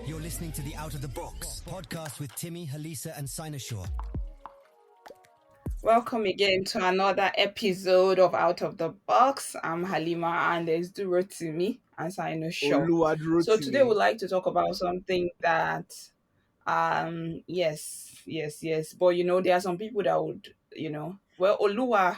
You're listening to the Out of the Box podcast with Timmy, Halisa, and Sinosure. Welcome again to another episode of Out of the Box. I'm Halima and there's Duro to me and Sino Show. So today Oluwadurotimi. we'd like to talk about something that yes. But there are some people that would, Oluwa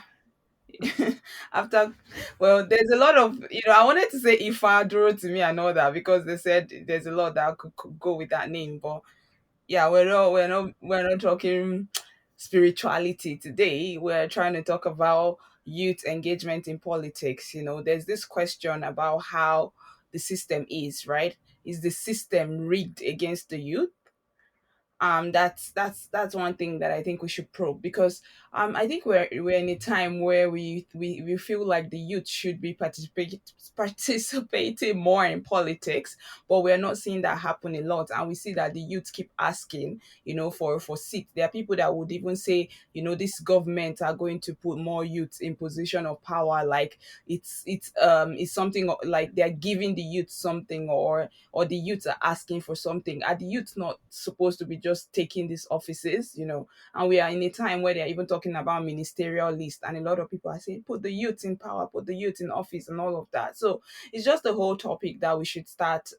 after there's a lot of I wanted to say Ifa Duro to me and all that because they said there's a lot that could go with that name, but yeah, we're not talking spirituality today. We're trying to talk about youth engagement in politics. There's this question about how the system is, right? Is the system rigged against the youth? That's one thing that I think we should probe, because I think we're in a time where we feel like the youth should be participating more in politics, but we're not seeing that happen a lot, and we see that the youth keep asking, for seats. There are people that would even say, this government are going to put more youth in position of power, like it's something like they're giving the youth something, or the youth are asking for something. Are the youth not supposed to be just taking these offices? And we are in a time where they're even talking about ministerial list, and a lot of people are saying, put the youth in power, put the youth in office, and all of that. So it's just a whole topic that we should start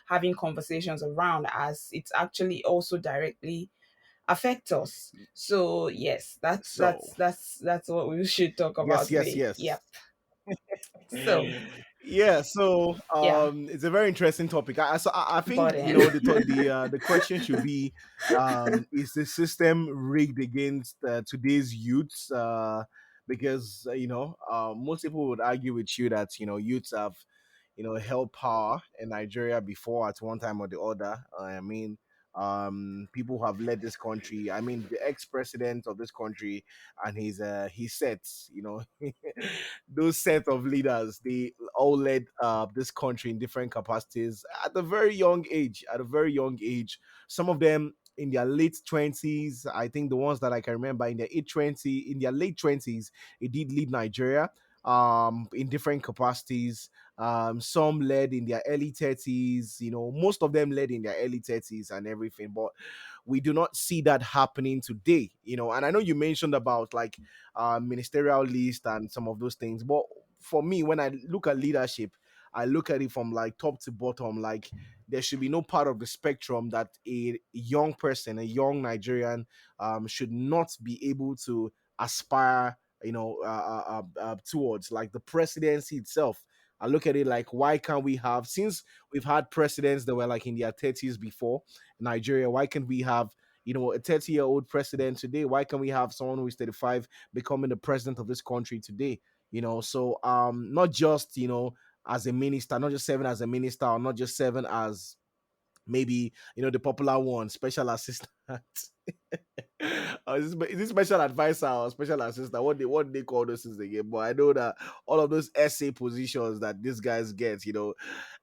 having conversations around, as it's actually also directly affect us. So yes, that's So, that's that's that's what we should talk about yes, yes, today. yes. Yep. So Yeah, so yeah, it's a very interesting topic. I think but then the question should be, is the system rigged against today's youths? Because most people would argue with you that youths have held power in Nigeria before at one time or the other. I mean, people who have led this country. I mean, the ex-president of this country and his sets. Those set of leaders, they all led this country in different capacities at a very young age. At a very young age, some of them in their late 20s. I think the ones that I can remember in their in their late 20s, they did lead Nigeria in different capacities. Some led in their early 30s. Most of them led in their early 30s and everything. But we do not see that happening today. And I know you mentioned about like ministerial list and some of those things. But for me, when I look at leadership, I look at it from like top to bottom. Like there should be no part of the spectrum that a young person, a young Nigerian, should not be able to aspire, towards like the presidency itself. I look at it like, why can't we have, since we've had presidents that were like in their 30s before in Nigeria, why can't we have, a 30-year-old president today? Why can't we have someone who is 35 becoming the president of this country today? So not just, as a minister, not just serving as a minister, or not just serving as maybe the popular one, special assistant. Is this special advisor or special assistant? What they call those things again? But I know that all of those essay positions that these guys get,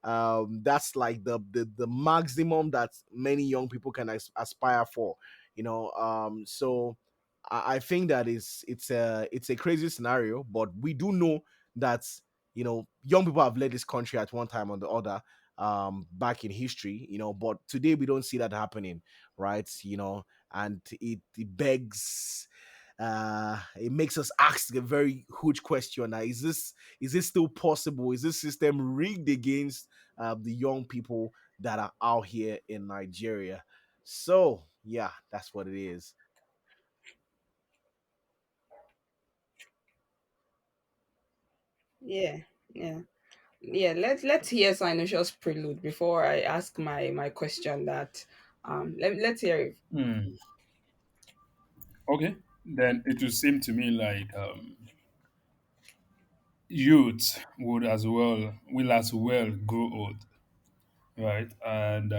that's like the maximum that many young people can aspire for. So I think that it's a crazy scenario, but we do know that young people have led this country at one time or the other, back in history, but today we don't see that happening, right? And it begs, it makes us ask a very huge question. Is this still possible? Is this system rigged against the young people that are out here in Nigeria? So yeah, that's what it is. yeah, yeah. Yeah, let's hear Sinocious prelude before I ask my question. That let's hear it. Hmm. Okay. Then it would seem to me like youth will as well grow old, right? And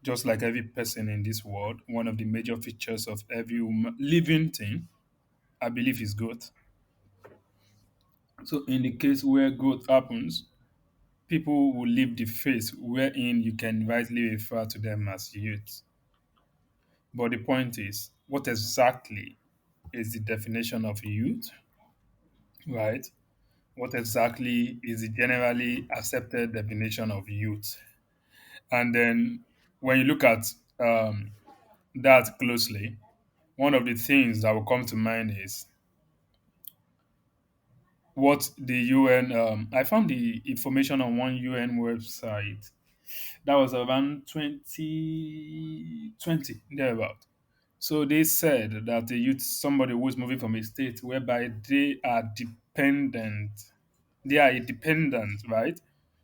just like every person in this world, one of the major features of every living thing, I believe, is growth. So in the case where growth happens, people will leave the phase wherein you can rightly refer to them as youth. But the point is, what exactly is the definition of youth, right? What exactly is the generally accepted definition of youth? And then when you look at that closely, one of the things that will come to mind is what the UN. I found the information on one UN website that was around 2020, thereabout. So they said that the youth, somebody who is moving from a state whereby they are dependent, right,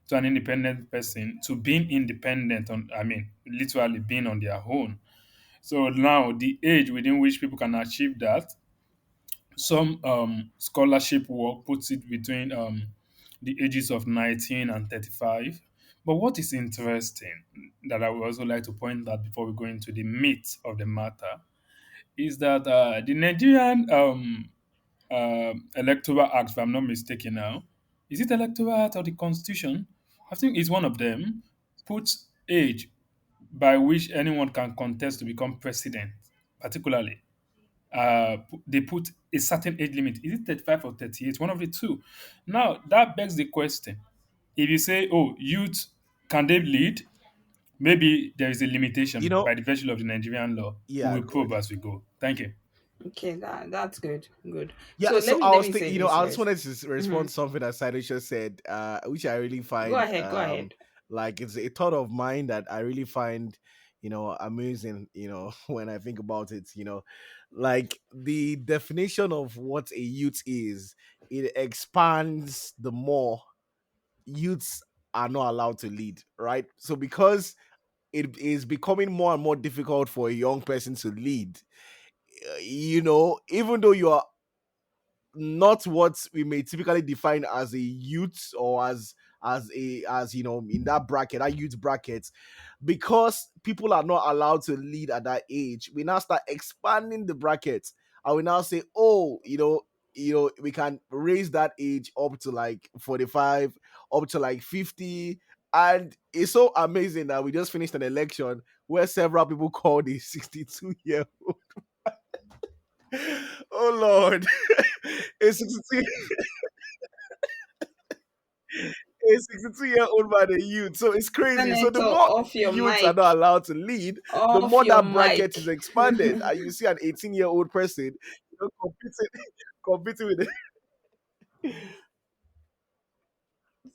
to an independent person, to being independent on, I mean, literally being on their own. So now the age within which people can achieve that, some scholarship work puts it between the ages of 19 and 35. But what is interesting that I would also like to point out before we go into the meat of the matter is that the Nigerian Electoral Act, if I'm not mistaken now, is it Electoral Act or the Constitution? I think it's one of them, puts age by which anyone can contest to become president, particularly they put a certain age limit. Is it 35 or 38? One of the two. Now, that begs the question. If you say, oh, youth, can they lead? Maybe there is a You limitation know, by the virtue of the Nigerian law. We yeah, will good. probe as we go. Thank you. Okay, that's good. Good. Yeah, So so let me I let was me thinking, say this I just first. wanted to Hmm. respond to something that Sideshow said, which I really Go find ahead. Go ahead. like it's a thought of mine that I really find, amazing, when I think about it, like the definition of what a youth is, it expands the more youths are not allowed to lead, right? So because it is becoming more and more difficult for a young person to lead, even though you are not what we may typically define as a youth or as in that bracket, that youth bracket, because people are not allowed to lead at that age, we now start expanding the brackets. And we now say, oh, we can raise that age up to like 45, up to like 50. And it's so amazing that we just finished an election where several people called a 62-year. Oh Lord. a 62 a 62-year-old man a youth. So it's crazy. So the Senator, more off your youths are mic. not allowed to lead, the Off more your that bracket mic. is expanded. And you see an 18-year-old person, competing competing with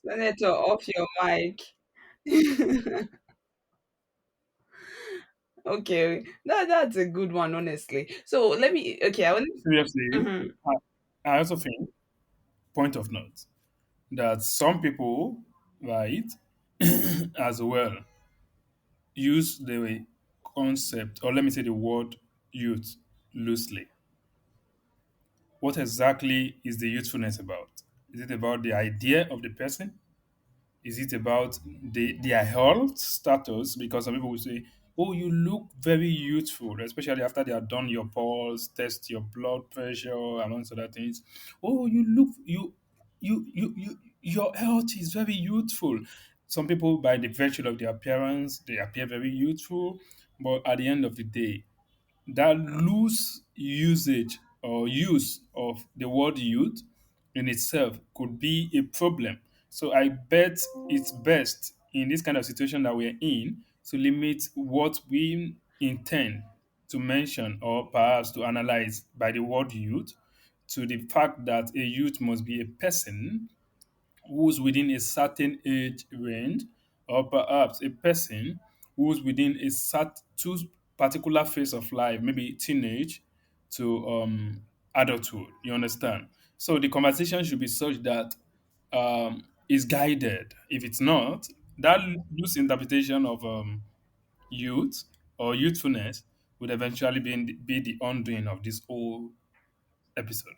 Senator, off your mic. Okay, that's a good one, honestly. So let me. Okay, I want. Seriously, Mhm. I also think, point of note, that some people, right, as well, use the concept, or let me say the word youth loosely. What exactly is the youthfulness about? Is it about the idea of the person? Is it about their health status? Because some people will say, "Oh, you look very youthful," especially after they have done your pulse, test your blood pressure, amongst other things. "Oh, you look your health is very youthful." Some people, by the virtue of their appearance, they appear very youthful, but at the end of the day, that loose usage or use of the word youth in itself could be a problem. So I bet it's best in this kind of situation that we're in to limit what we intend to mention or perhaps to analyze by the word youth to the fact that a youth must be a person who's within a certain age range, or perhaps a person who's within a two particular phase of life, maybe teenage to adulthood. You understand? So the conversation should be such that is guided. If it's not, that loose interpretation of youth or youthfulness would eventually be the undoing of this whole episode.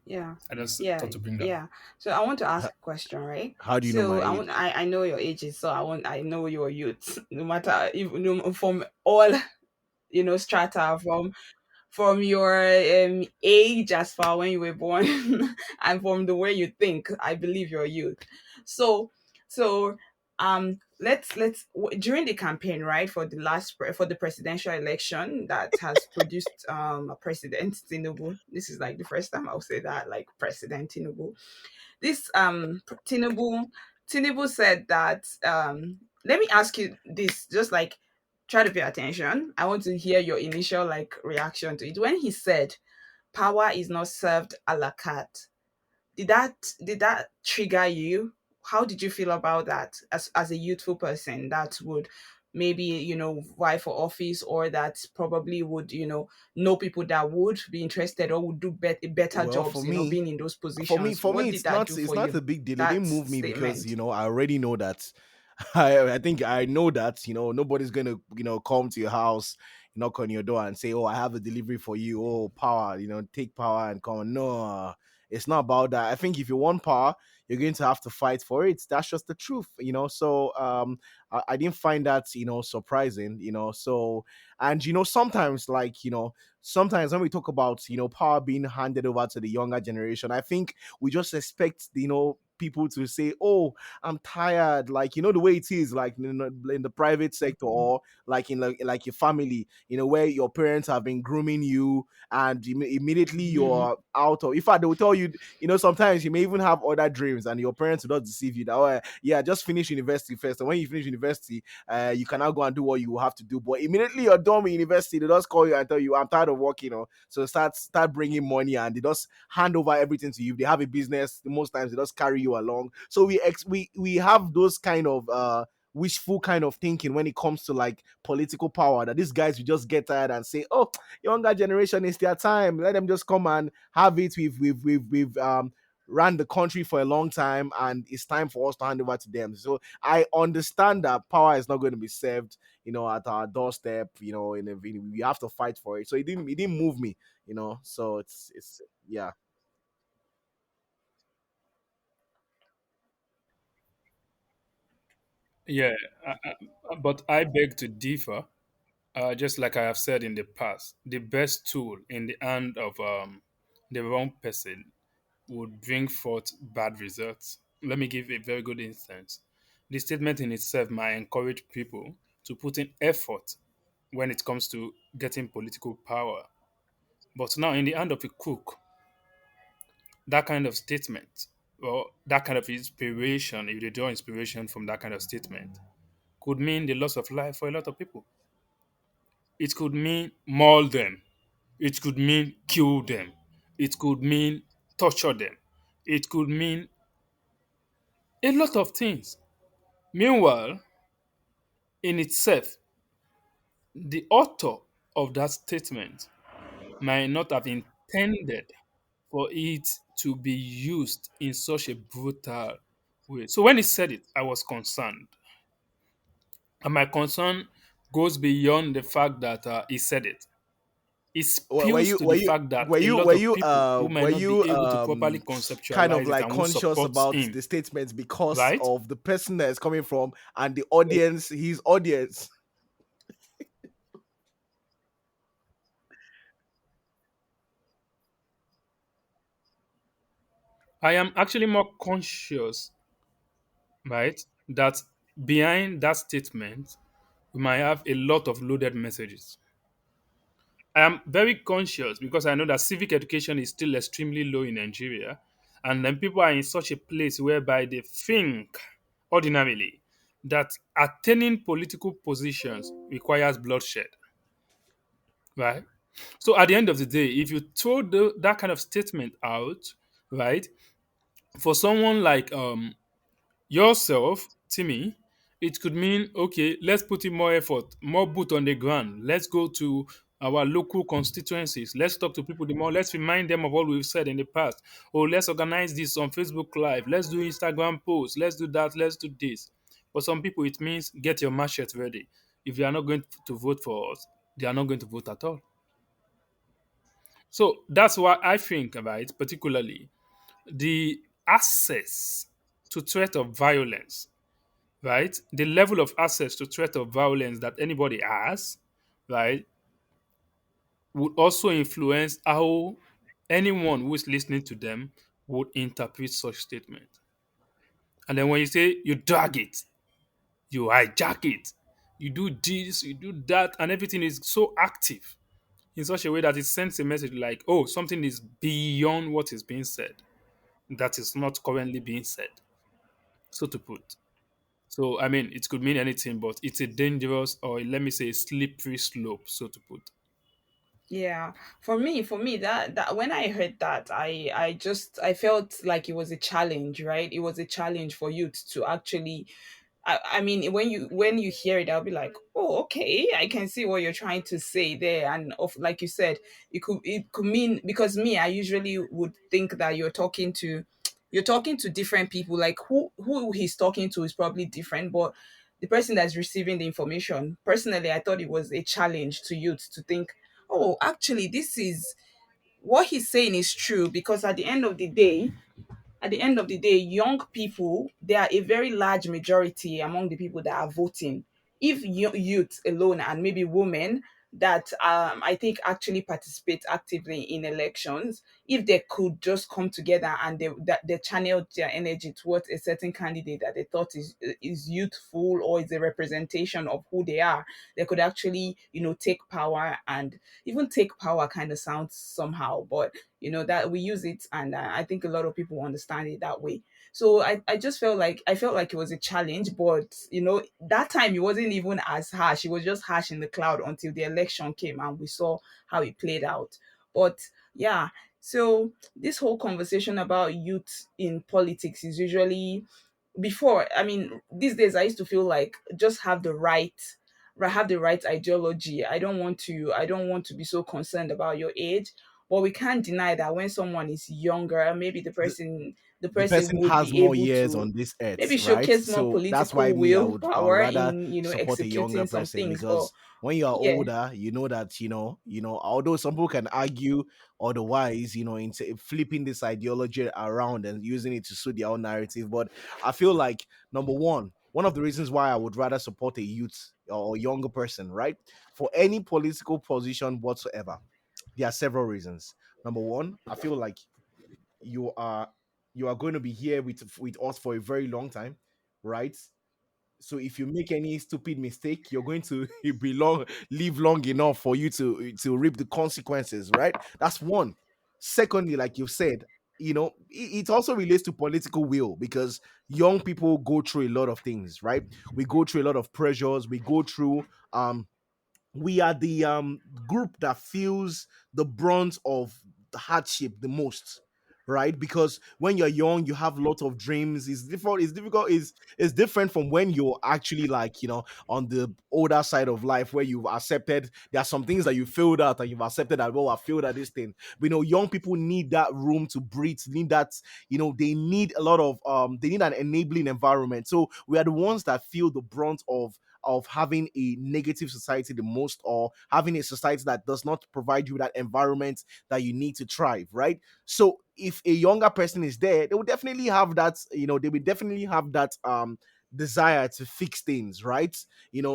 Yeah, I just yeah, thought to bring that up. yeah. So I want to ask a question, right? How do you know So my I want age? I know your ages, so I know your youth. No matter if no, from all strata, from your age as far when you were born and from the way you think, I believe you're youth. So so during the campaign, right, for for the presidential election that has produced a president Tinubu. This is like the first time I'll say that, like, President Tinubu. This Tinubu said that let me ask you this, just like try to pay attention. I want to hear your initial like reaction to it. When he said power is not served a la carte, did that trigger you? How did you feel about that as a youthful person that would maybe vie for office, or that probably would know people that would be interested or would do better Well, jobs being in those positions? for me, What did it's that not do it's for not you, a big deal. It that didn't move me because statement? I already know that. I think I know that nobody's gonna come to your house, knock on your door, and say, "Oh, I have a delivery for you." Oh, power, take power and come. No, it's not about that. I think if you want power, you're going to have to fight for it. That's just the truth. So I didn't find that surprising. So and sometimes sometimes when we talk about power being handed over to the younger generation, I think we just expect people to say, "Oh, I'm tired," like the way it is, like in the private sector, or like in like your family, where your parents have been grooming you, and immediately Mhm. you're out of. In fact, they will tell you, sometimes you may even have other dreams, and your parents will not deceive you that, "Oh, yeah, just finish university first, and when you finish university, you can now go and do what you have to do." But immediately you're done with university, they just call you and tell you, "I'm tired of working," so start bringing money, and they just hand over everything to you. If they have a business, most times they just carry you along. So we have those kind of wishful kind of thinking when it comes to like political power, that these guys will just get tired and say, "Oh, younger generation, is their time, let them just come and have it. We've ran the country for a long time, and it's time for us to hand over to them." So I understand that power is not going to be served at our doorstep. We have to fight for it. So it didn't move me. So it's yeah. Yeah, but I beg to differ. Just like I have said in the past, the best tool in the hand of the wrong person would bring forth bad results. Let me give a very good instance. The statement in itself might encourage people to put in effort when it comes to getting political power. But now, in the hand of a crook, that kind of statement, or that kind of inspiration, if they draw inspiration from that kind of statement, could mean the loss of life for a lot of people. It could mean maul them. It could mean kill them. It could mean torture them. It could mean a lot of things. Meanwhile, in itself, the author of that statement might not have intended for it to be used in such a brutal way. So when he said it, I was concerned. And my concern goes beyond the fact that he said it. It were spills you to were the you fact that were a you lot were of you people who might were not be you able to properly kind of conceptualize it like and who conscious supports about him, the statements because right? of the person that is coming from and the audience, his audience? I am actually more conscious, right, that behind that statement, we might have a lot of loaded messages. I am very conscious because I know that civic education is still extremely low in Nigeria, and then people are in such a place whereby they think ordinarily that attaining political positions requires bloodshed, right? So at the end of the day, if you throw that kind of statement out, right, for someone like yourself, Timmy, it could mean, okay, let's put in more effort, more boot on the ground. Let's go to our local constituencies. Let's talk to people the more. Let's remind them of what we've said in the past. Or let's organize this on Facebook Live. Let's do Instagram posts. Let's do that. Let's do this. For some people, it means get your machete ready. If they are not going to vote for us, they are not going to vote at all. So that's why I think about it, particularly the access to threat of violence, right? The level of access to threat of violence that anybody has, right, would also influence how anyone who is listening to them would interpret such statement. And then when you say you drag it, you hijack it, you do this, you do that, and everything is so active in such a way that it sends a message like, oh, something is beyond what is being said, that is not currently being said, so to put. So, I mean, it could mean anything, but it's a dangerous, or let me say, slippery slope, so to put. Yeah, for me, that when I heard that, I felt like it was a challenge, right? It was a challenge for youth to actually. I mean, when you hear it, I'll be like, oh, okay, I can see what you're trying to say there, and of like you said, it could mean, because me, I usually would think that you're talking to different people, like who he's talking to is probably different, but the person that's receiving the information, personally, I thought it was a challenge to youth to think, oh, actually, this is what he's saying is true, because at the end of the day, young people, they are a very large majority among the people that are voting. If youth alone and maybe women that I think actually participate actively in elections, if they could just come together and they channel their energy towards a certain candidate that they thought is youthful or is a representation of who they are, they could actually take power. And even take power kind of sounds somehow, but that we use it, and I think a lot of people understand it that way. So I just felt like it was a challenge, but that time it wasn't even as harsh. It was just harsh in the cloud until the election came and we saw how it played out. But yeah, so this whole conversation about youth in politics is usually, before, I mean, these days I used to feel like just have the right ideology. I don't want to be so concerned about your age. But we can't deny that when someone is younger, maybe the The, person the the person person would has be more able years to on this earth, maybe right? showcase more So that's why political me, I would willpower rather in support a younger executing some person, things. But because when you are yeah. older, you know that although some people can argue otherwise, into flipping this ideology around and using it to suit their own narrative. But I feel like, number one of the reasons why I would rather support a youth or younger person, right, for any political position whatsoever, there are several reasons. Number one, I feel like you are you are going to be here with us for a very long time, right? So if you make any stupid mistake, you're going to live long enough for you to reap the consequences, right? That's one. Secondly, like you said, it also relates to political will, because young people go through a lot of things, right? We go through a lot of pressures. We are the group that feels the brunt of the hardship the most, right? Because when you're young, you have lots of dreams. It's different from when you're actually, like, on the older side of life, where you've accepted there are some things that you failed at, and you've accepted that, well, I failed at this thing. We know young people need that room to breathe, need that, they need a lot of they need an enabling environment. So we are the ones that feel the brunt of having a negative society the most, or having a society that does not provide you that environment that you need to thrive, right? So if a younger person is there, they will definitely have that, desire to fix things, right?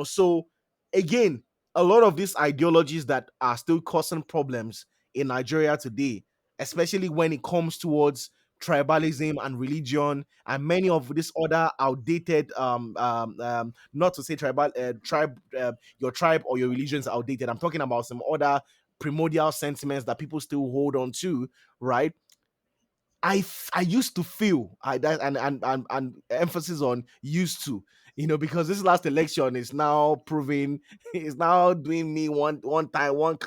So again, a lot of these ideologies that are still causing problems in Nigeria today, especially when it comes towards tribalism and religion, and many of these other outdated not to say your tribe or your religion is outdated. I'm talking about some other primordial sentiments that people still hold on to, right? I used to feel I that and emphasis on used to, because this last election is now proving is now doing me one time one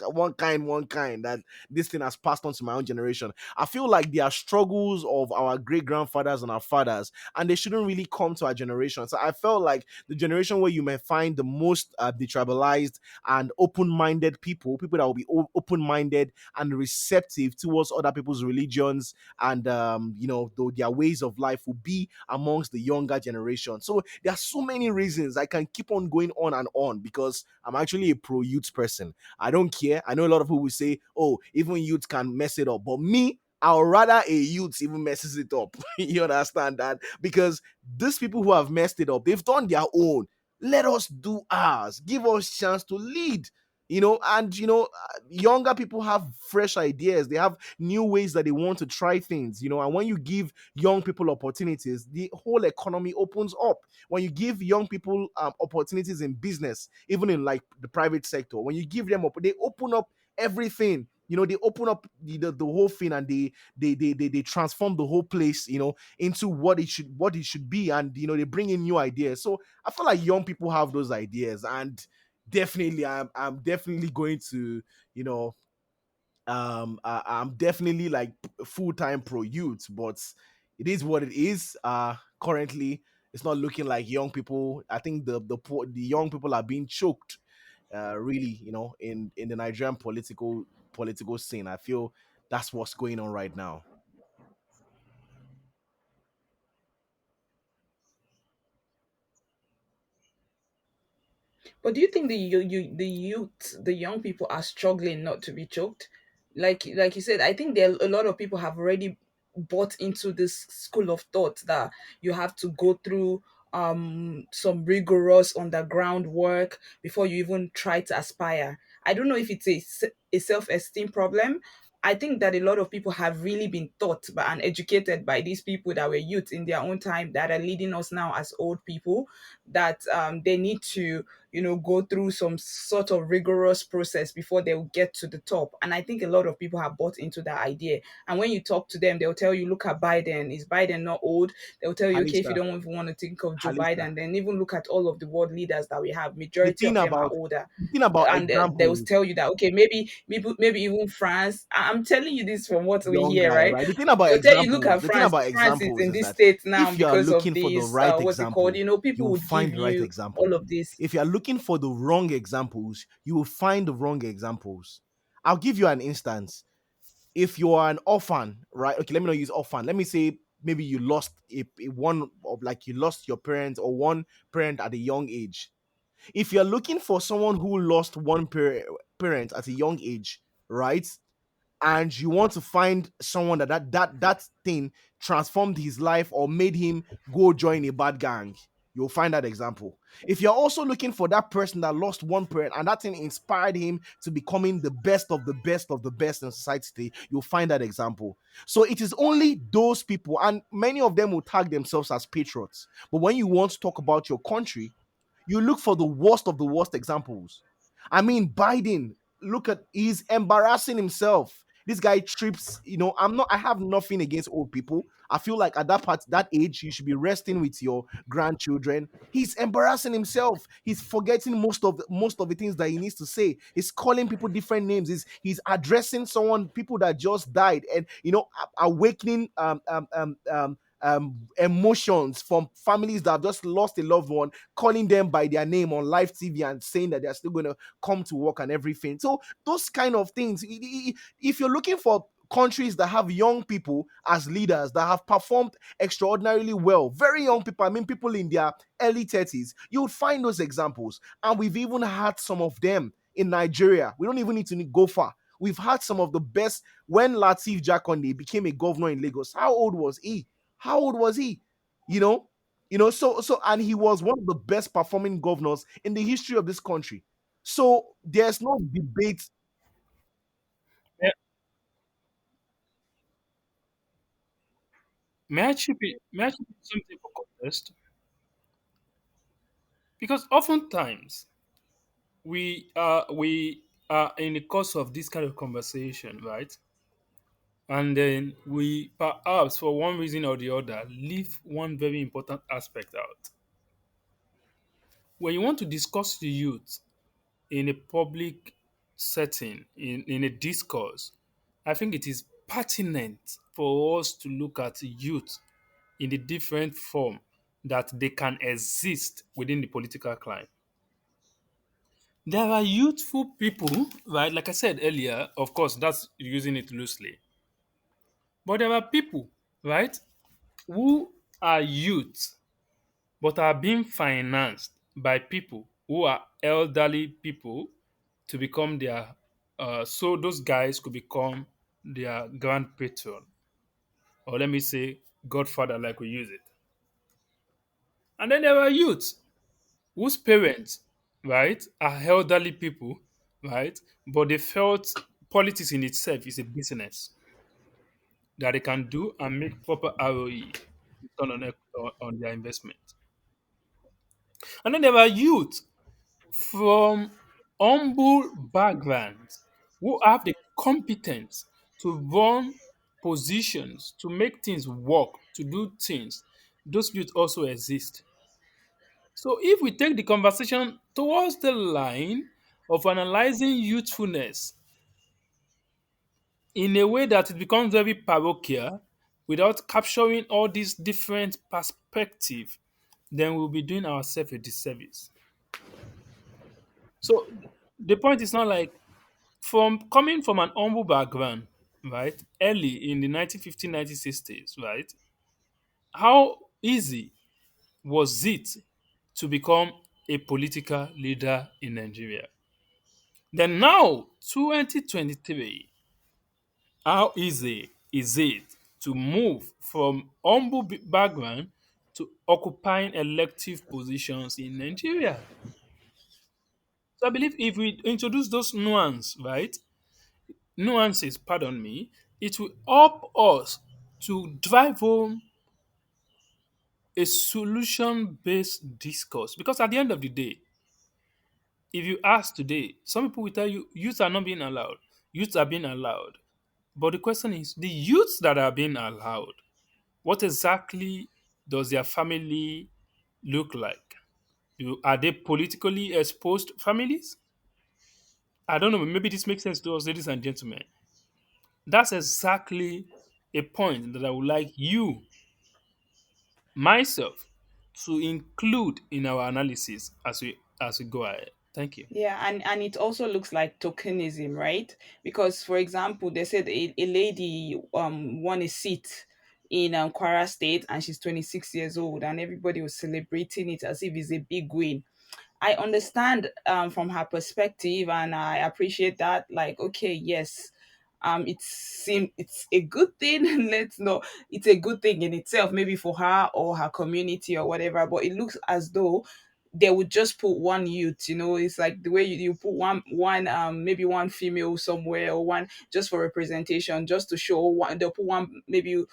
kind that this thing has passed on to my own generation. I feel like there are struggles of our great grandfathers and our fathers, and they shouldn't really come to our generation. So I felt like the generation where you may find the most detribalized and open-minded people that will be open-minded and receptive towards other people's religions, and though their ways of life will be amongst the younger generation. So there are so many reasons. I can keep on going on and on, because I'm actually a pro youth person. I don't care. I know a lot of people will say, oh, even youth can mess it up, but me, I'll rather a youth even messes it up. You understand that? Because these people who have messed it up, they've done their own. Let us do ours. Give us chance to lead. And younger people have fresh ideas. They have new ways that they want to try things. And when you give young people opportunities, the whole economy opens up. When you give young people opportunities in business, even in like the private sector, when you give them up, they open up everything. They open up the whole thing, and they transform the whole place, into what it should be, and they bring in new ideas. So I feel like young people have those ideas, and definitely I'm definitely going to, you know I'm definitely like full-time pro youth, but it is what it is. Currently it's not looking like young people. I think the young people are being choked, really, in the Nigerian political scene. I feel that's what's going on right now. But do you think the youth, the young people are struggling not to be choked? Like you said, I think there a lot of people have already bought into this school of thought that you have to go through some rigorous underground work before you even try to aspire. I don't know if it's a self-esteem problem. I think that a lot of people have really been taught by and educated by these people that were youth in their own time that are leading us now as old people, that they need to, go through some sort of rigorous process before they will get to the top. And I think a lot of people have bought into that idea. And when you talk to them, they'll tell you, look at Biden. Is Biden not old? They'll tell you, okay, if you Halisa, don't even want to think of Joe Halisa. Biden, then even look at all of the world leaders that we have. The Majority thing of them are about older. the thing about And they will examples, tell you that, okay, maybe even France. I'm telling you this from what we young hear, guy, right? right? They'll tell you, look at The thing France. about France is examples in is this that state now if you are because of looking for the this. right What's it called? example, you People will would give find the right you example. all of this. If you are looking for the wrong examples, you will find the wrong examples. I'll give you an instance. If you are an orphan, right? Okay, let me not use orphan. Let me say maybe you lost a one of like you lost your parents or one parent at a young age. If you're looking for someone who lost one parent at a young age, right? And you want to find someone that thing transformed his life or made him go join a bad gang, you'll find that example. If you're also looking for that person that lost one parent and that thing inspired him to becoming the best of the best of the best in society today, you'll find that example. So it is only those people, and many of them will tag themselves as patriots, but when you want to talk about your country, you look for the worst of the worst examples. I mean, Biden, look at, he's embarrassing himself. This guy trips, I have nothing against old people. I feel like at that age, you should be resting with your grandchildren. He's embarrassing himself. He's forgetting most of the things that he needs to say. He's calling people different names. He's addressing people that just died, and awakening emotions from families that have just lost a loved one, calling them by their name on live TV and saying that they're still going to come to work and everything. So those kind of things, if you're looking for countries that have young people as leaders that have performed extraordinarily well, very young people, I mean people in their early 30s, you would find those examples. And we've even had some of them in Nigeria. We don't even need to go far. We've had some of the best. When Latif Jakonde became a governor in Lagos, how old was he? How old was he? You know, and he was one of the best performing governors in the history of this country. So there's no debate. May, may I chip in something for context? Because oftentimes we are in the course of this kind of conversation, right? And then we perhaps for one reason or the other leave one very important aspect out. When you want to discuss the youth in a public setting, in a discourse, I think it is pertinent for us to look at youth in the different form that they can exist within the political climate. There are youthful people, right? Like I said earlier, of course, that's using it loosely. But there are people, right, who are youth but are being financed by people who are elderly people to become their so those guys could become their grand patron, or let me say godfather, like we use it. And then there are youths whose parents, right, are elderly people, right, but they felt politics in itself is a business that they can do and make proper ROE, return on their investment. And then there are youth from humble backgrounds who have the competence to run positions, to make things work, to do things, those youth also exist. So if we take the conversation towards the line of analyzing youthfulness in a way that it becomes very parochial without capturing all these different perspectives, then we'll be doing ourselves a disservice. So the point is not like from coming from an humble background, right? Early in the 1950s, 1960s, right? How easy was it to become a political leader in Nigeria? Then now, 2023, how easy is it to move from humble background to occupying elective positions in Nigeria? So I believe if we introduce those nuances, pardon me, it will help us to drive home a solution-based discourse. Because at the end of the day, if you ask today, some people will tell you youths are not being allowed. Youths are being allowed. But the question is, the youths that are being allowed, what exactly does their family look like? Are they politically exposed families? I don't know. Maybe this makes sense to us, ladies and gentlemen. That's exactly a point that I would like you, myself, to include in our analysis as we go ahead. Thank you. Yeah, and it also looks like tokenism, right? Because for example, they said a lady won a seat in Kwara State, and she's 26 years old, and everybody was celebrating it as if it's a big win. I understand from her perspective, and I appreciate that. Like, okay, yes, it's a good thing. Let's know it's a good thing in itself, maybe for her or her community or whatever. But it looks as though they would just put one youth. It's like the way you put one maybe one female somewhere, or one just for representation, just to show one. They'll put one maybe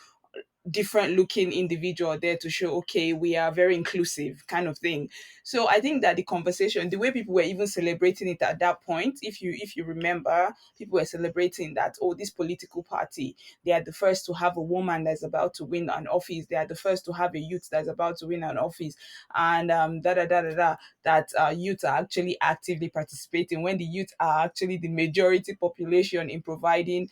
different looking individual there to show, okay, we are very inclusive, kind of thing. So I think that the conversation, the way people were even celebrating it at that point, if you remember, people were celebrating that, oh, this political party, they are the first to have a woman that's about to win an office, they are the first to have a youth that's about to win an office, and da da da da da, that youth are actually actively participating, when the youth are actually the majority population in providing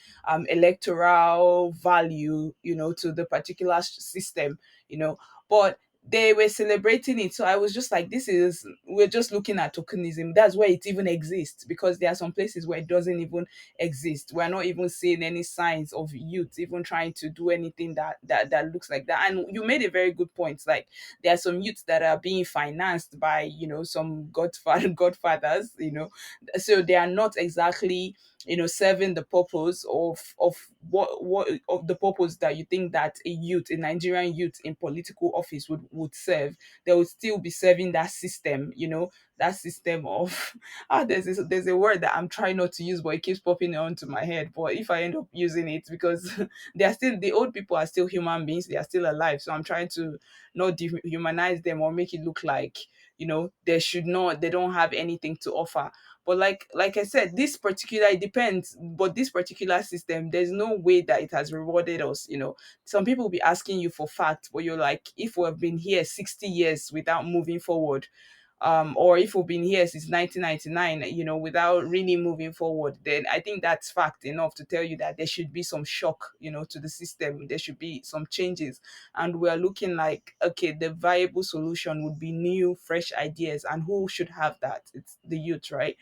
electoral value, to the particular system, but they were celebrating it. So I was just like, we're just looking at tokenism. That's where it even exists, because there are some places where it doesn't even exist. We're not even seeing any signs of youth even trying to do anything that looks like that. And you made a very good point. Like, there are some youths that are being financed by, some godfathers, so they are not exactly serving the purpose of what of the purpose that you think that a Nigerian youth in political office would serve. They would still be serving that system, that system of there's a word that I'm trying not to use, but it keeps popping onto my head. But if I end up using it, because they are still, the old people are still human beings, they are still alive. So I'm trying to not dehumanize them or make it look like, they don't have anything to offer. But like I said, this particular, it depends. But this particular system, there's no way that it has rewarded us. Some people will be asking you for facts, but you're like, if we've been here 60 years without moving forward, or if we've been here since 1999, without really moving forward, then I think that's fact enough to tell you that there should be some shock, to the system. There should be some changes, and we're looking like, okay, the viable solution would be new, fresh ideas, and who should have that? It's the youth, right?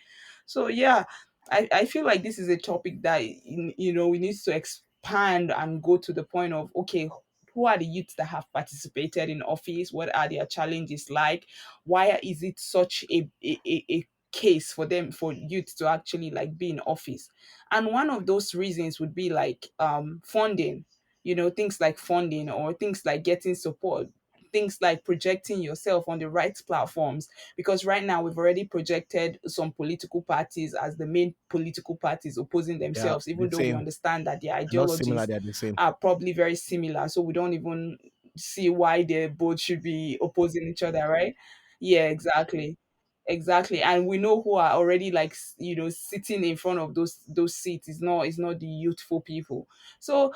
So yeah, I feel like this is a topic that we need to expand and go to the point of, okay, who are the youths that have participated in office? What are their challenges like? Why is it such a case for them, for youth to actually like be in office? And one of those reasons would be like funding, things like funding, or things like getting support, things like projecting yourself on the right platforms. Because right now we've already projected some political parties as the main political parties opposing Yeah, themselves, the even though we same. understand that their They're not similar, ideologies they're the same. are probably very similar. So we don't even see why they both should be opposing each other, right? Yeah, exactly. Exactly, and we know who are already like sitting in front of those seats. It's not the youthful people. So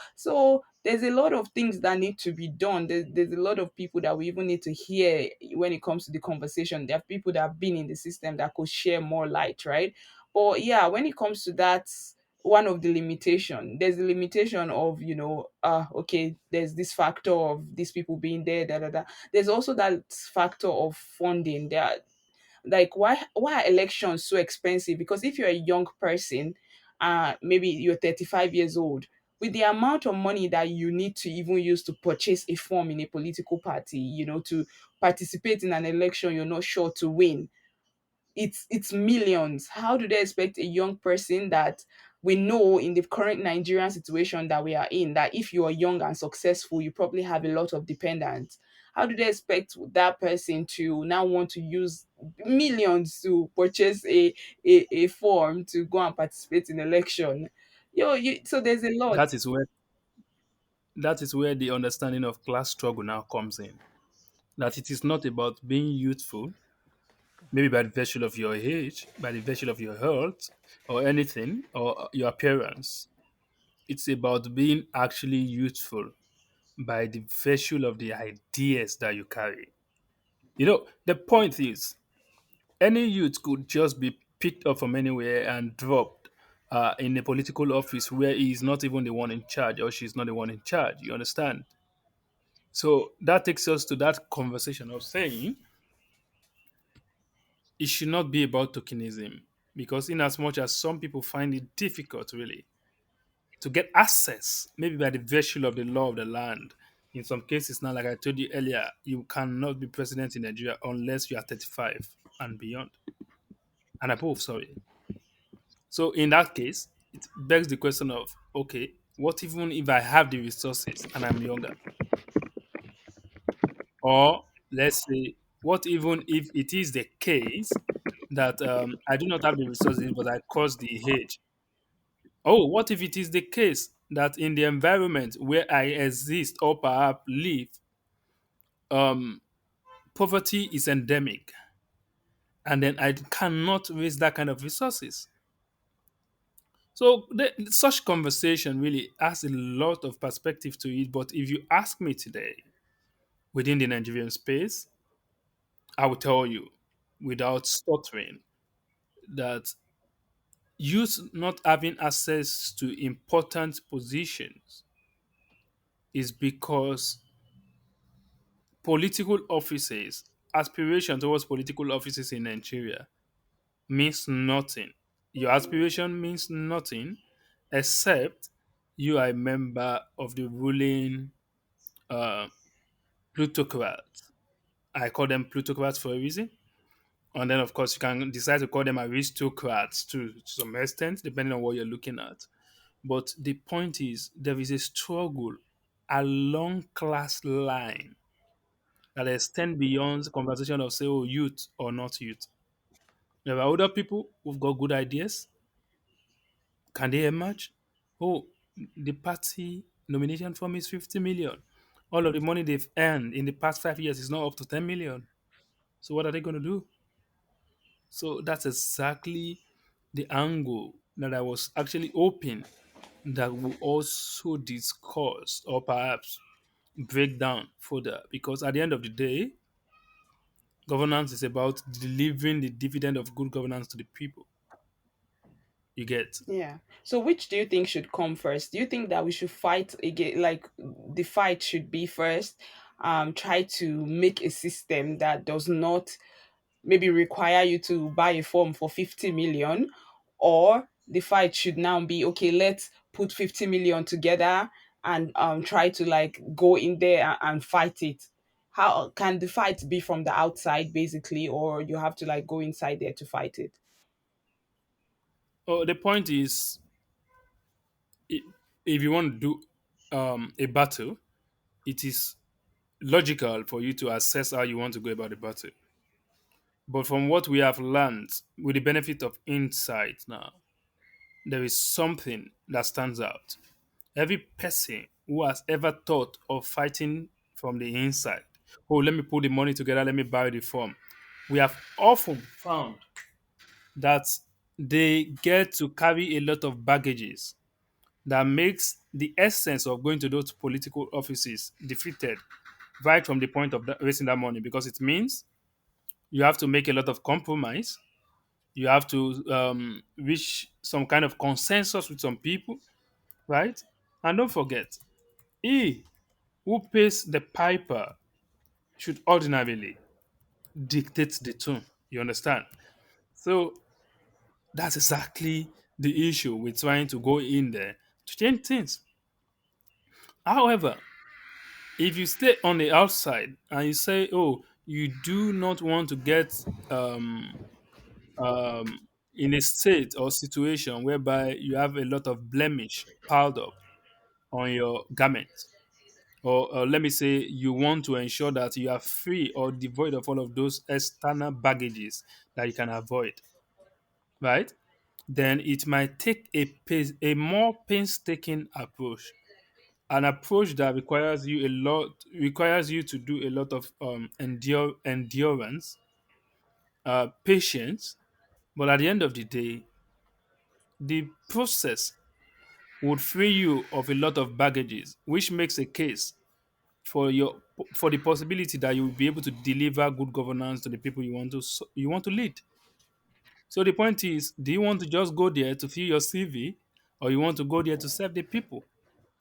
there's a lot of things that need to be done. There's a lot of people that we even need to hear when it comes to the conversation. There are people that have been in the system that could share more light, right? But yeah, when it comes to that, one of the limitation, there's the limitation of okay, there's this factor of these people being there, there's also that factor of funding. Like, why are elections so expensive? Because if you're a young person, maybe you're 35 years old, with the amount of money that you need to even use to purchase a form in a political party, to participate in an election you're not sure to win, it's millions. How do they expect a young person that we know in the current Nigerian situation that we are in, that if you are young and successful, you probably have a lot of dependents? How do they expect that person to now want to use millions to purchase a form to go and participate in election? So there's a lot. That is where the understanding of class struggle now comes in. That it is not about being youthful, maybe by the virtue of your age, by the virtue of your health, or anything, or your appearance. It's about being actually youthful by the virtue of the ideas that you carry. The point is, any youth could just be picked up from anywhere and dropped in a political office where he is not even the one in charge or she's not the one in charge. You understand? So that takes us to that conversation of saying it should not be about tokenism, because in as much as some people find it difficult really to get access, maybe by the virtue of the law of the land. In some cases now, like I told you earlier, you cannot be president in Nigeria unless you are 35 and beyond, and above, sorry. So in that case, it begs the question of, okay, what even if I have the resources and I'm younger? Or let's say, what even if it is the case that I do not have the resources, but I cross the age? Oh, what if it is the case that in the environment where I exist or perhaps live, um, poverty is endemic, and then I cannot raise that kind of resources? So such conversation really has a lot of perspective to it. But if you ask me today, within the Nigerian space, I will tell you without stuttering that youth not having access to important positions is because political offices, aspiration towards political offices in Nigeria means nothing. Your aspiration means nothing except you are a member of the ruling uh, plutocrats. I call them plutocrats for a reason. And then, of course, you can decide to call them aristocrats to some extent, depending on what you're looking at. But the point is, there is a struggle along class line that extend beyond the conversation of, say, oh, youth or not youth. There are older people who've got good ideas. Can they emerge? Oh, the party nomination form is 50 million. All of the money they've earned in the past 5 years is not up to 10 million. So what are they going to do? So that's exactly the angle that I was actually hoping that we also discuss or perhaps break down further. Because at the end of the day, governance is about delivering the dividend of good governance to the people. You get? Yeah. So which do you think should come first? Do you think that we should fight again, like the fight should be first, try to make a system that does not maybe require you to buy a form for 50 million, or the fight should now be, okay, let's put 50 million together and try to like go in there and fight it? How can the fight be from the outside basically, or you have to like go inside there to fight it? Oh, the point is, i- if you want to do a battle, it is logical for you to assess how you want to go about the battle. But from what we have learned, with the benefit of insight now, there is something that stands out. Every person who has ever thought of fighting from the inside, oh, let me put the money together, let me buy the form. we have often found that they get to carry a lot of baggages that makes the essence of going to those political offices defeated right from the point of raising that money, because it means you have to make a lot of compromise. You have to reach some kind of consensus with some people, right? And don't forget, he who pays the piper should ordinarily dictate the tune. You understand? So that's exactly the issue with trying to go in there to change things. However, if you stay on the outside and you say, oh, you do not want to get in a state or situation whereby you have a lot of blemish piled up on your garment, or let me say you want to ensure that you are free or devoid of all of those external baggages that you can avoid, right? Then it might take a more painstaking approach, an approach that requires you to do a lot of endurance, patience. But at the end of the day, the process would free you of a lot of baggages, which makes a case for the possibility that you will be able to deliver good governance to the people you want to lead. So the point is, do you want to just go there to fill your CV, or you want to go there to serve the people?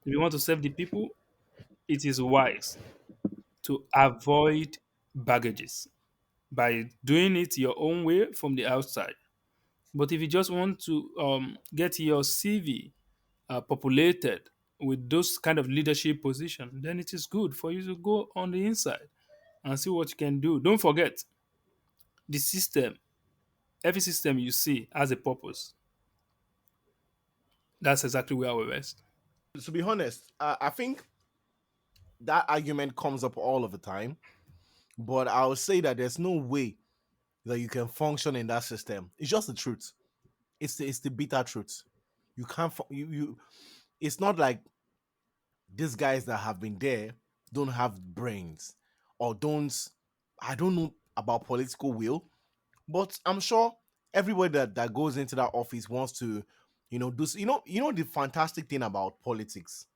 If you want to serve the people, it is wise to avoid baggages by doing it your own way from the outside. But if you just want to get your CV populated with those kind of leadership position, then it is good for you to go on the inside and see what you can do. Don't forget, the system, every system you see has a purpose. That's exactly where we rest. To be honest, I think that argument comes up all of the time, but I would say that there's no way that you can function in that system. It's just the truth. It's the bitter truth. You can't. You. It's not like these guys that have been there don't have brains or don't. I don't know about political will, but I'm sure everybody that goes into that office wants to, do. The fantastic thing about politics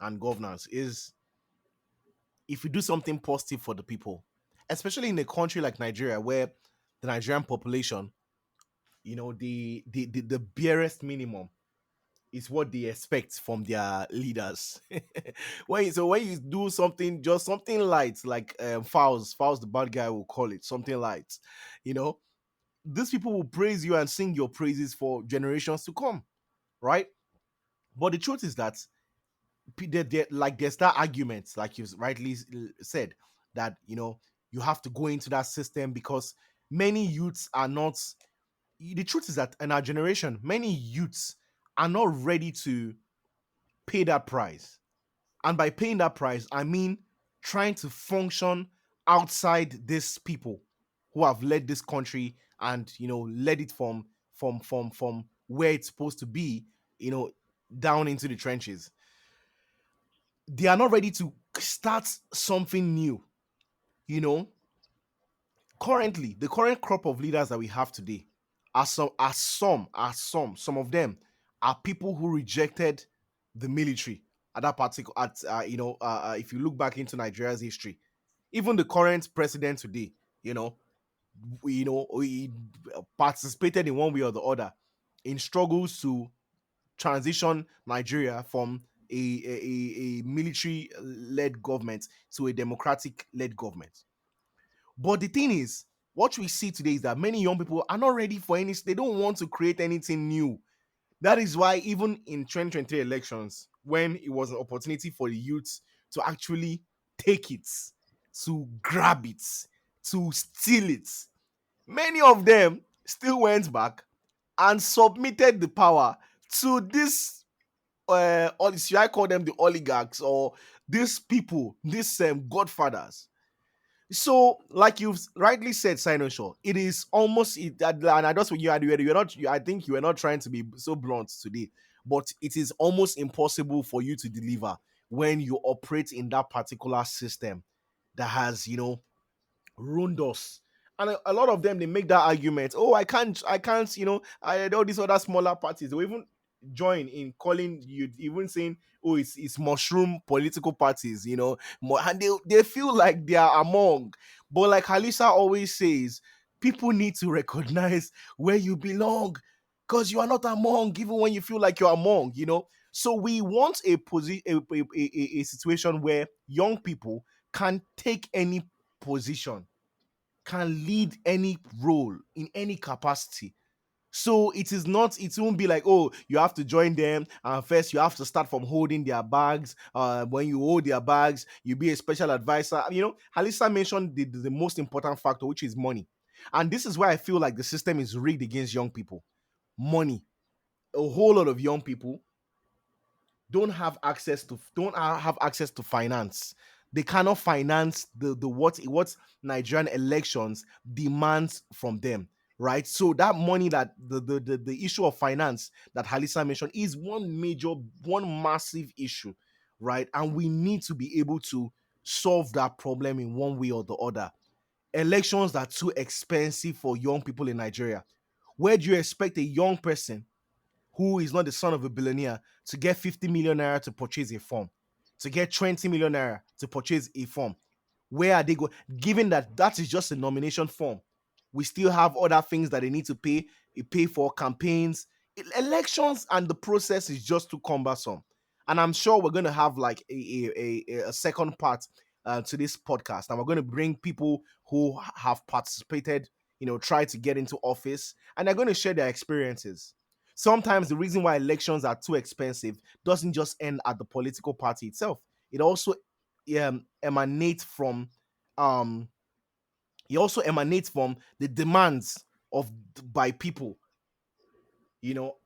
and governance is if you do something positive for the people, especially in a country like Nigeria, where the Nigerian population, the barest minimum is what they expect from their leaders. When you do something, just something light, like Fouls, the bad guy will call it something light, you know, these people will praise you and sing your praises for generations to come, right? But the truth is that like there's that argument, like you rightly said, that you have to go into that system because many youths are not. The truth is that in our generation, many youths are not ready to pay that price. And by paying that price, I mean trying to function outside these people who have led this country and led it from where it's supposed to be, you know, down into the trenches. They are not ready to start something new. You know, currently, the current crop of leaders that we have today some of them are people who rejected the military at that particular if you look back into Nigeria's history, even the current president today, you know he participated in one way or the other in struggles to transition Nigeria from a military led government to a democratic led government. But the thing is, what we see today is that many young people are not ready for any, they don't want to create anything new. That is why, even in 2023 elections, when it was an opportunity for the youth to actually take it, to grab it, to steal it, many of them still went back and submitted the power to this or should I call them the oligarchs or these people, these godfathers. So, like you've rightly said, Sinoshaw, it is almost and I just you're not. I think you are not trying to be so blunt today, but it is almost impossible for you to deliver when you operate in that particular system that has ruined us And a lot of them, they make that argument. Oh, I can't, I all these other smaller parties. They will even join in calling you, even saying, oh, it's mushroom political parties, and they feel like they are among. But like Halisa always says, people need to recognize where you belong, because you are not among, even when you feel like you're among. So we want a situation where young people can take any position, can lead any role in any capacity. So it won't be like, oh, you have to join them. First, you have to start from holding their bags. When you hold their bags, you be a special advisor. Halisa mentioned the most important factor, which is money. And this is why I feel like the system is rigged against young people. Money. A whole lot of young people don't have access to finance. They cannot finance the what Nigerian elections demands from them, right? So that money, that the issue of finance that Halisa mentioned, is one massive issue, right? And we need to be able to solve that problem in one way or the other. Elections are too expensive for young people in Nigeria. Where do you expect a young person who is not the son of a billionaire to get 50 million naira to purchase a farm, to get 20 million naira to purchase a farm? Where are they going? Given that that is just a nomination form, we still have other things that they need to pay for campaigns, elections, and the process is just too cumbersome. And I'm sure we're going to have like a second part to this podcast, and we're going to bring people who have participated, try to get into office, and they're going to share their experiences. Sometimes the reason why elections are too expensive doesn't just end at the political party itself. It also emanates from um the demands of by people,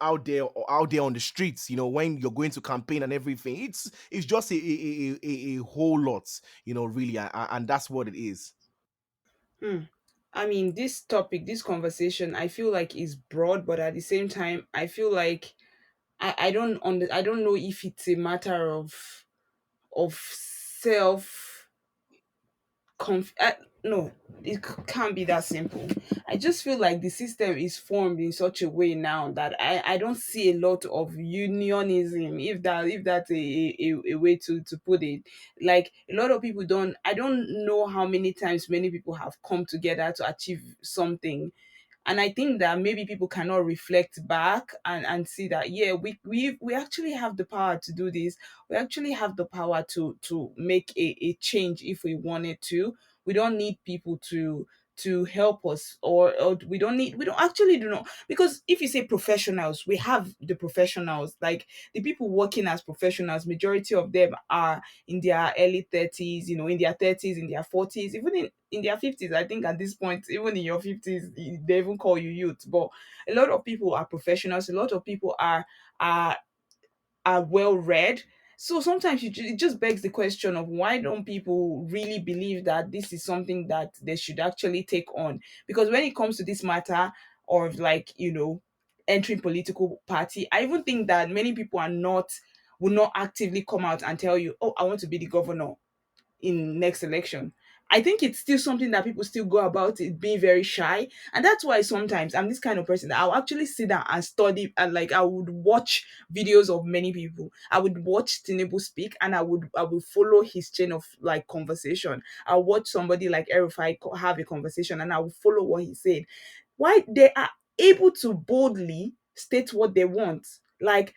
out there on the streets, when you're going to campaign and everything. It's just a whole lot, really, and that's what it is. Hmm. I mean, this topic, this conversation, I feel like is broad, but at the same time, I feel like I don't know if it's a matter of self no, it can't be that simple. I just feel like the system is formed in such a way now that I don't see a lot of unionism, if that's a way to put it. Like, a lot of people don't, I don't know how many times many people have come together to achieve something. And I think that maybe people cannot reflect back and see that, yeah, we actually have the power to do this. We actually have the power to make a change if we wanted to. We don't need people to help us, or we don't actually do not, because if you say professionals, we have the professionals. Like, the people working as professionals, majority of them are in their early 30s, in their 30s, in their 40s, even in their 50s. I think at this point, even in your 50s, they even call you youth. But a lot of people are professionals. A lot of people are are well read. So sometimes it just begs the question of, why don't people really believe that this is something that they should actually take on? Because when it comes to this matter of, like, entering political party, I even think that many people will not actively come out and tell you, oh, I want to be the governor in next election. I think it's still something that people still go about it being very shy. And that's why sometimes I'm this kind of person that I'll actually sit down and study, and like I would watch videos of many people. I would watch Tinubu speak, and I would follow his chain of like conversation. I'll watch somebody like Erifai have a conversation, and I will follow what he said. Why they are able to boldly state what they want. Like,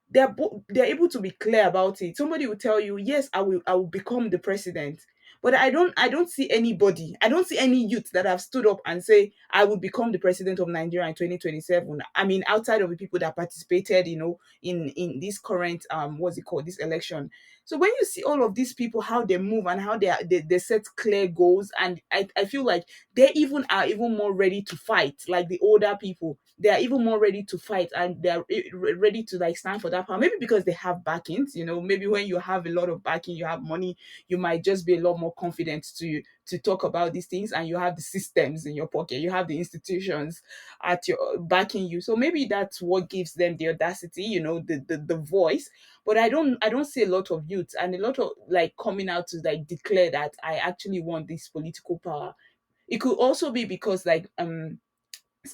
they're able to be clear about it. Somebody will tell you, yes, I will become the president. But I don't see anybody, I don't see any youth that have stood up and say, I will become the president of Nigeria in 2027. I mean, outside of the people that participated, in this current, what's it called, this election. So when you see all of these people, how they move and how they set clear goals, and I feel like they even are even more ready to fight. Like, the older people, they are even more ready to fight, and they're ready to like stand for that power. Maybe because they have backings. Maybe when you have a lot of backing, you have money, you might just be a lot more confident to talk about these things, and you have the systems in your pocket, you have the institutions at your backing you. So maybe that's what gives them the audacity, the voice. But I don't see a lot of youth and a lot of like coming out to like declare that I actually want this political power. It could also be because like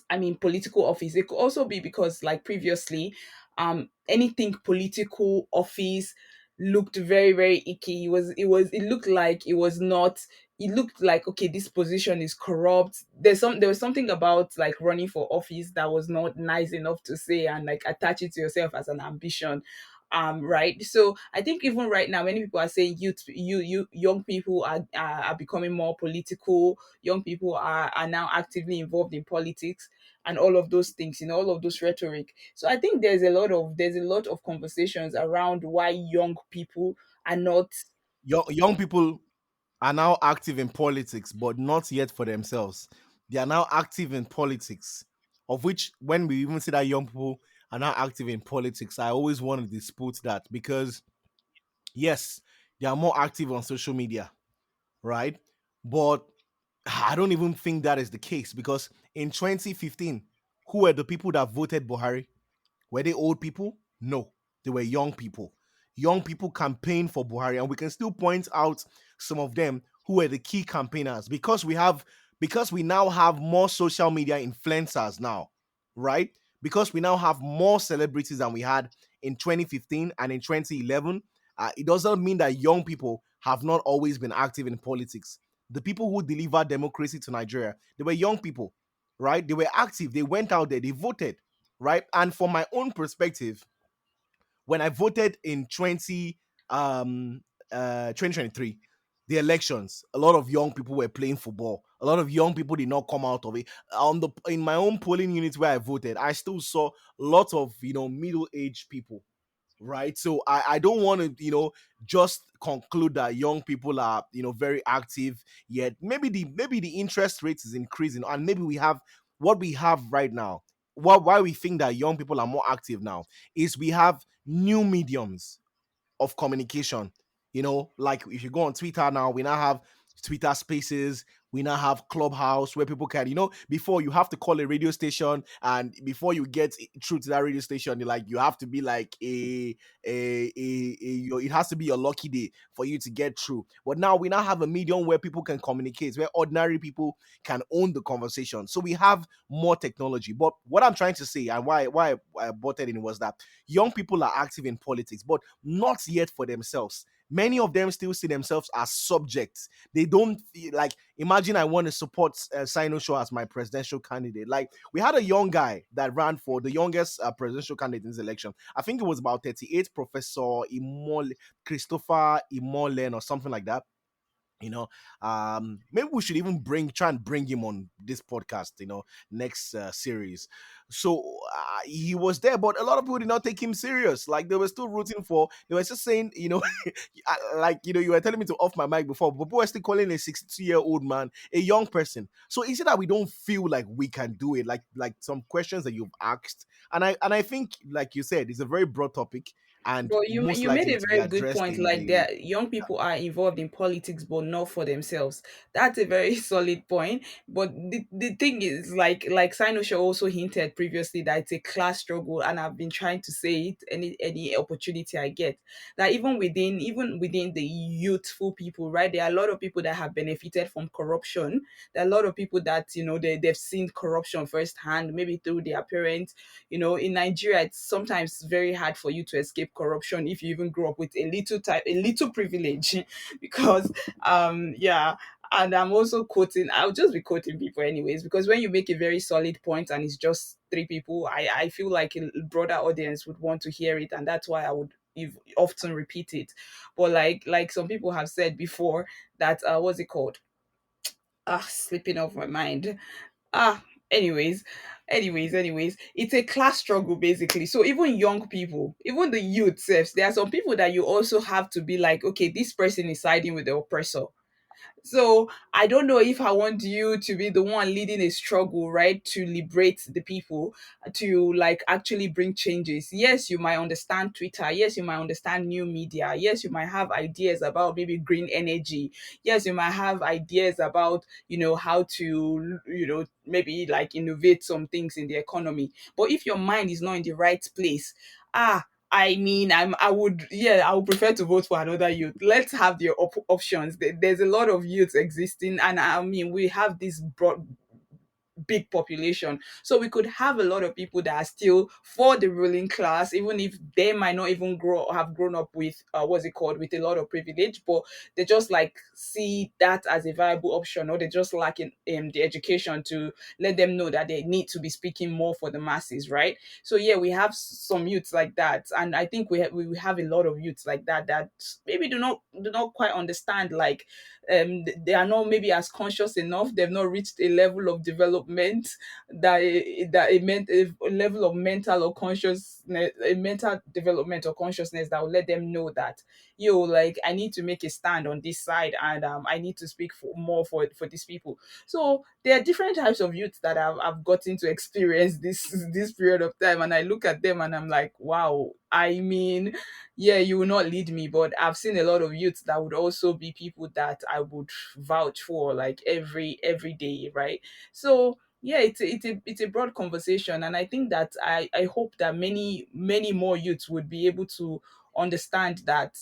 I mean, political office. It could also be because, like previously, anything political office looked very, very icky. It looked like it was not. It looked like, okay, this position is corrupt. There was something about like running for office that was not nice enough to say and like attach it to yourself as an ambition. Right. So I think even right now, many people are saying young people are becoming more political. Young people are now actively involved in politics and all of those things, all of those rhetoric. So I think there's a lot of conversations around why young people are not. Young people are now active in politics, but not yet for themselves. They are now active in politics, of which, when we even say that young people are now active in politics, I always want to dispute that, because yes, they are more active on social media, right? But I don't even think that is the case, because in 2015, who were the people that voted Buhari? Were they old people? No, they were young people. Young people campaigned for Buhari, and we can still point out some of them who were the key campaigners, because we now have more social media influencers now, right? Because we now have more celebrities than we had in 2015 and in 2011. It doesn't mean that young people have not always been active in politics. The people who delivered democracy to Nigeria, they were young people, right? They were active. They went out there, they voted, right? And from my own perspective, when I voted in 2023, the elections, a lot of young people were playing football. A lot of young people did not come out of it. In my own polling unit where I voted, I still saw lots of middle-aged people, right? So I don't want to just conclude that young people are very active yet. Maybe the interest rate is increasing, and maybe we have what we have right now. Why we think that young people are more active now is we have new mediums of communication. Like if you go on Twitter now, we now have Twitter Spaces. We now have Clubhouse, where people can, before you have to call a radio station, and before you get through to that radio station, you have to be like it has to be a lucky day for you to get through. But now we now have a medium where people can communicate, where ordinary people can own the conversation. So we have more technology. But what I'm trying to say, and why I brought it in, was that young people are active in politics, but not yet for themselves. Many of them still see themselves as subjects. They don't feel like, imagine I want to support Sino Show as my presidential candidate. Like, we had a young guy that ran for the youngest presidential candidate in this election. I think it was about 38, Professor Christopher Imolen or something like that. you know Maybe we should even try and bring him on this podcast, next series. So he was there, but a lot of people did not take him serious. Like, they were still rooting for, they were just saying, like, you were telling me to off my mic before, but people were still calling a 62-year-old man a young person. So is it that we don't feel like we can do it? Like some questions that you've asked, and I think, like you said, it's a very broad topic, and But most you made likely a to be very good addressed point. in Like, the. there, young people are involved in politics, but not for themselves. That's a very solid point. But the thing is, like Sinosha also hinted previously, that it's a class struggle, and I've been trying to say it any opportunity I get. That even within the youthful people, right? There are a lot of people that have benefited from corruption. There are a lot of people that they've seen corruption firsthand, maybe through their parents. In Nigeria, it's sometimes very hard for you to escape corruption if you even grow up with a little privilege, because yeah. And I'll just be quoting people anyways, because when you make a very solid point and it's just three people, I feel like a broader audience would want to hear it, and that's why I would often repeat it. But like some people have said before, that what's it called? Slipping off my mind. ah anyways anyways, it's a class struggle basically. So even young people, even the youth selves, there are some people that you also have to be like, okay, this person is siding with the oppressor. So I don't know if I want you to be the one leading a struggle, right, to liberate the people, to like actually bring changes. Yes, you might understand Twitter. Yes, you might understand new media. Yes, you might have ideas about maybe green energy. Yes, you might have ideas about, how to, maybe like innovate some things in the economy. But if your mind is not in the right place, ah, I mean, I would, yeah, I would prefer to vote for another youth. Let's have the options. There's a lot of youths existing, and I mean, we have this broad big population. So we could have a lot of people that are still for the ruling class, even if they might not even have grown up with what's it called, with a lot of privilege, but they just like see that as a viable option, or they just lack in the education to let them know that they need to be speaking more for the masses, right? So yeah, we have some youths like that, and I think we have a lot of youths like that that maybe do not quite understand, like they are not maybe as conscious enough. They've not reached a level of development a level of mental or consciousness, a mental development or consciousness that will let them know that, like, I need to make a stand on this side, and I need to speak for more for these people. So there are different types of youth that I've gotten to experience this period of time, and I look at them and I'm like, wow. I mean, yeah, you will not lead me, but I've seen a lot of youths that would also be people that I would vouch for, like, every day, right? So yeah, it's a broad conversation, and I think that I hope that many more youths would be able to understand that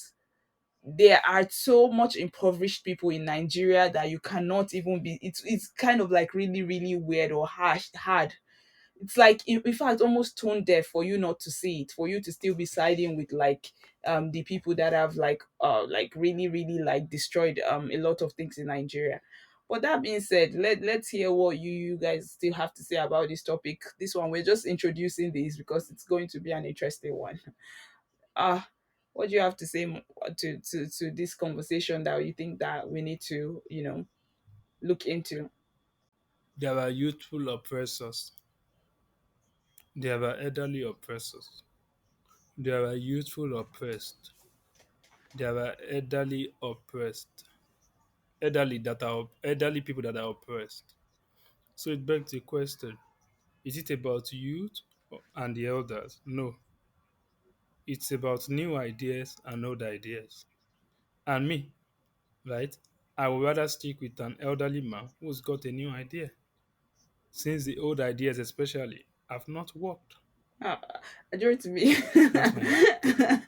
there are so much impoverished people in Nigeria that you cannot even be. It's kind of like really really weird or hard. It's like, in fact, almost tone deaf for you not to see it, for you to still be siding with, like, the people that have, like really really like destroyed a lot of things in Nigeria. But that being said, let's hear what you guys still have to say about this topic. This one, we're just introducing this because it's going to be an interesting one. Ah, what do you have to say to this conversation that you think that we need to, look into? There are youthful oppressors. There are elderly oppressors. There are youthful oppressed. There are elderly oppressed. Elderly people that are oppressed. So it begs the question: is it about youth and the elders? No, it's about new ideas and old ideas. And me, right? I would rather stick with an elderly man who's got a new idea, since the old ideas, especially, have not worked. Uh, Adore to me. That's my take.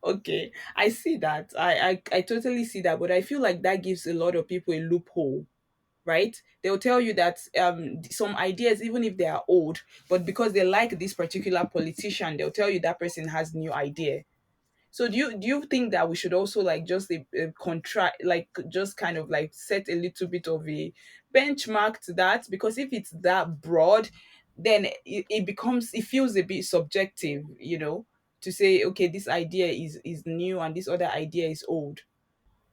Okay, I see that. I totally see that, but I feel like that gives a lot of people a loophole, right? They'll tell you that some ideas, even if they are old, but because they like this particular politician, they'll tell you that person has new idea. So do you think that we should also, like, just a contract, like, just kind of like set a little bit of a benchmark to that? Because if it's that broad, then it feels a bit subjective, to say, okay, this idea is new and this other idea is old.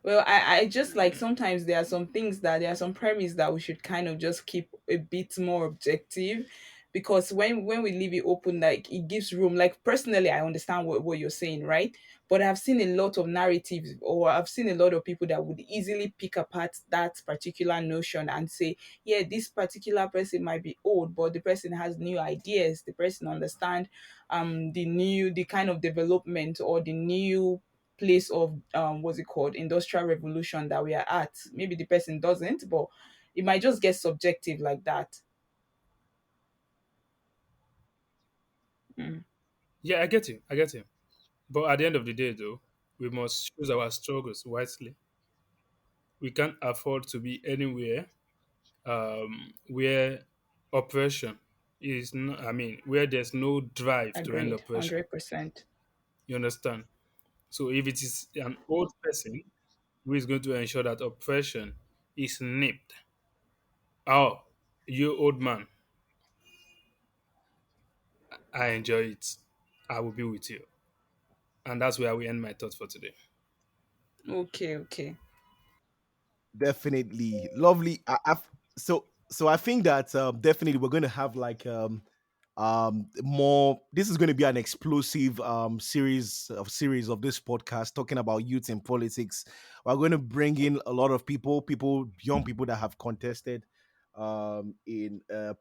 Well, I just, like, sometimes there are some premise that we should kind of just keep a bit more objective, because when we leave it open, like, it gives room. Like, personally, I understand what you're saying, right? But I've seen a lot of narratives, or I've seen a lot of people that would easily pick apart that particular notion and say, yeah, this particular person might be old, but the person has new ideas. The person understand the kind of development or the new place of what's it called, industrial revolution that we are at. Maybe the person doesn't, but it might just get subjective like that. Mm. Yeah, I get you. I get you. But at the end of the day, though, we must choose our struggles wisely. We can't afford to be anywhere where oppression is, I mean, where there's no drive to end Agreed, oppression. 100%. You understand? So if it is an old person who is going to ensure that oppression is nipped, oh, you old man, I enjoy it. I will be with you. And that's where we end my thoughts for today. Okay, okay. Definitely lovely. So I think that definitely we're going to have like more. This is going to be an explosive series of this podcast talking about youth in politics. We're going to bring in a lot of young people that have contested in run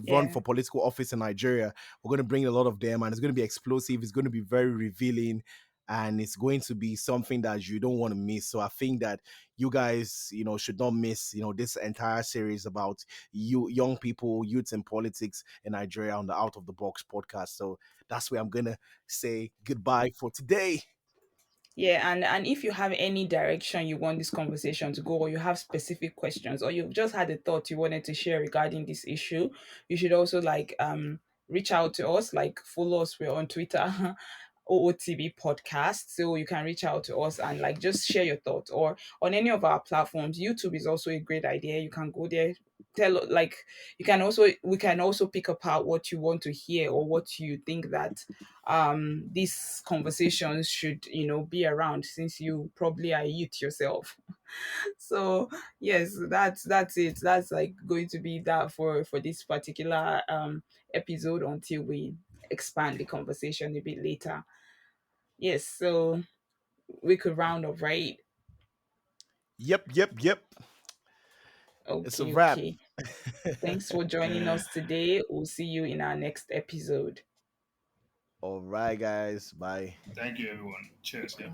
Yeah. for political office in Nigeria. We're going to bring a lot of them, and it's going to be explosive. It's going to be very revealing. and it's going to be something that you don't want to miss. So I think that you guys, should not miss, this entire series about you young people, youth in politics in Nigeria on the Out of the Box podcast. So that's where I'm gonna say goodbye for today. Yeah, and if you have any direction you want this conversation to go, or you have specific questions, or you've just had a thought you wanted to share regarding this issue, you should also reach out to us, like follow us. We're on Twitter, OOTB podcast. So you can reach out to us and like just share your thoughts, or on any of our platforms. YouTube is also a great idea. You can go there, tell like you can also we can also pick apart what you want to hear, or what you think that these conversations should be around, since you probably are a youth yourself. So yes, that's it. That's like going to be that for this particular episode, until we expand the conversation a bit later. Yes, so we could round up, right? Yep, yep, yep. It's a Okay, wrap. okay. Thanks for joining us today. We'll see you in our next episode. All right, guys. Bye. Thank you, everyone. Cheers. Yeah.